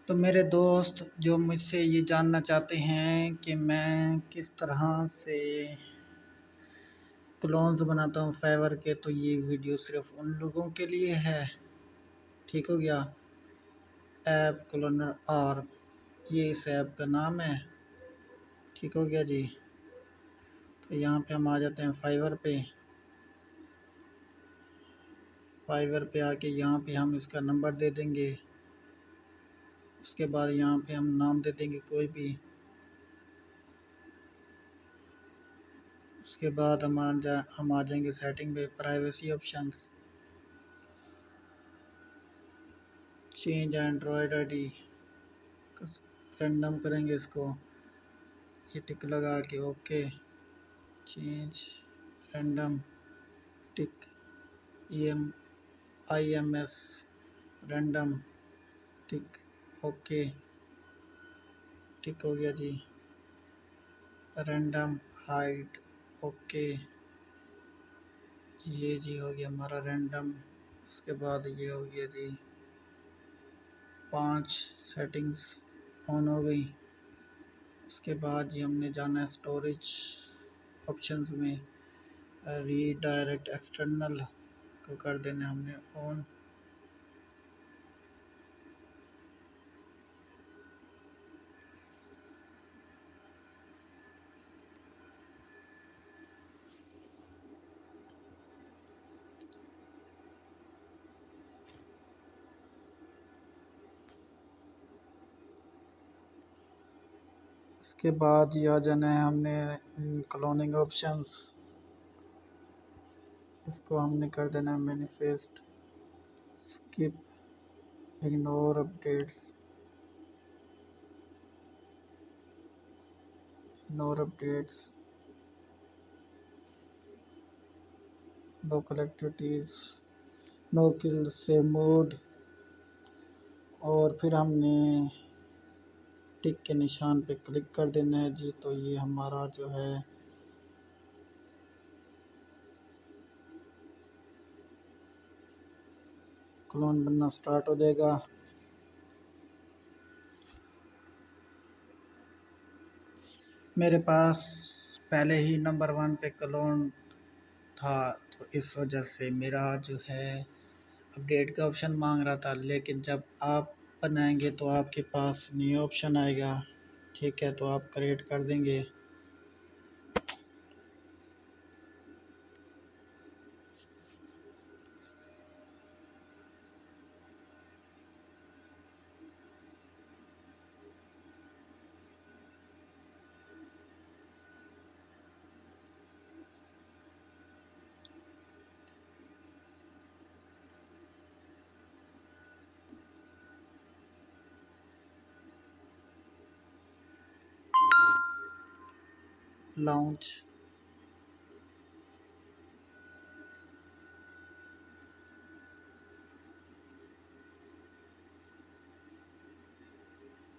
तो मेरे दोस्त जो मुझसे ये जानना चाहते हैं कि मैं किस तरह से क्लोन्स बनाता हूँ फाइवर के, तो ये वीडियो सिर्फ उन लोगों के लिए है। ठीक हो गया। ऐप क्लोनर, और ये इस ऐप का नाम है। ठीक हो गया जी। तो यहाँ पे हम आ जाते हैं फाइवर पे। फाइवर पे आके यहाँ पे हम इसका नंबर दे देंगे। उसके बाद यहाँ पे हम नाम दे देंगे कोई भी। उसके बाद हम आ जाएंगे सेटिंग पे, privacy options, change Android ID, random करेंगे इसको, ये टिक लगा के ओके। चेंज रैंडम टिक, IMS रैंडम टिक ओके। टिक हो गया जी। रैंडम हाइट ओके, ये जी हो गया हमारा रैंडम। उसके बाद ये हो गया जी 5 सेटिंग्स ऑन हो गई। उसके बाद जी हमने जाना है स्टोरेज ऑप्शंस में, रीडायरेक्ट एक्सटर्नल को कर देना हमने ऑन। इसके बाद ये आ जाना है हमने क्लोनिंग ऑप्शंस, इसको हमने कर देना है manifest, skip, ignore updates, ignore updates, local activities, no kill से मोड। और फिर हमने टिक के निशान पे क्लिक कर देना है जी। तो ये हमारा जो है क्लोन बनना स्टार्ट हो जाएगा। मेरे पास पहले ही नंबर 1 पे क्लोन था, तो इस वजह से मेरा जो है अपडेट का ऑप्शन मांग रहा था। लेकिन जब आप बनाएंगे तो आपके पास न्यू ऑप्शन आएगा। ठीक है, तो आप क्रिएट कर देंगे। लॉन्च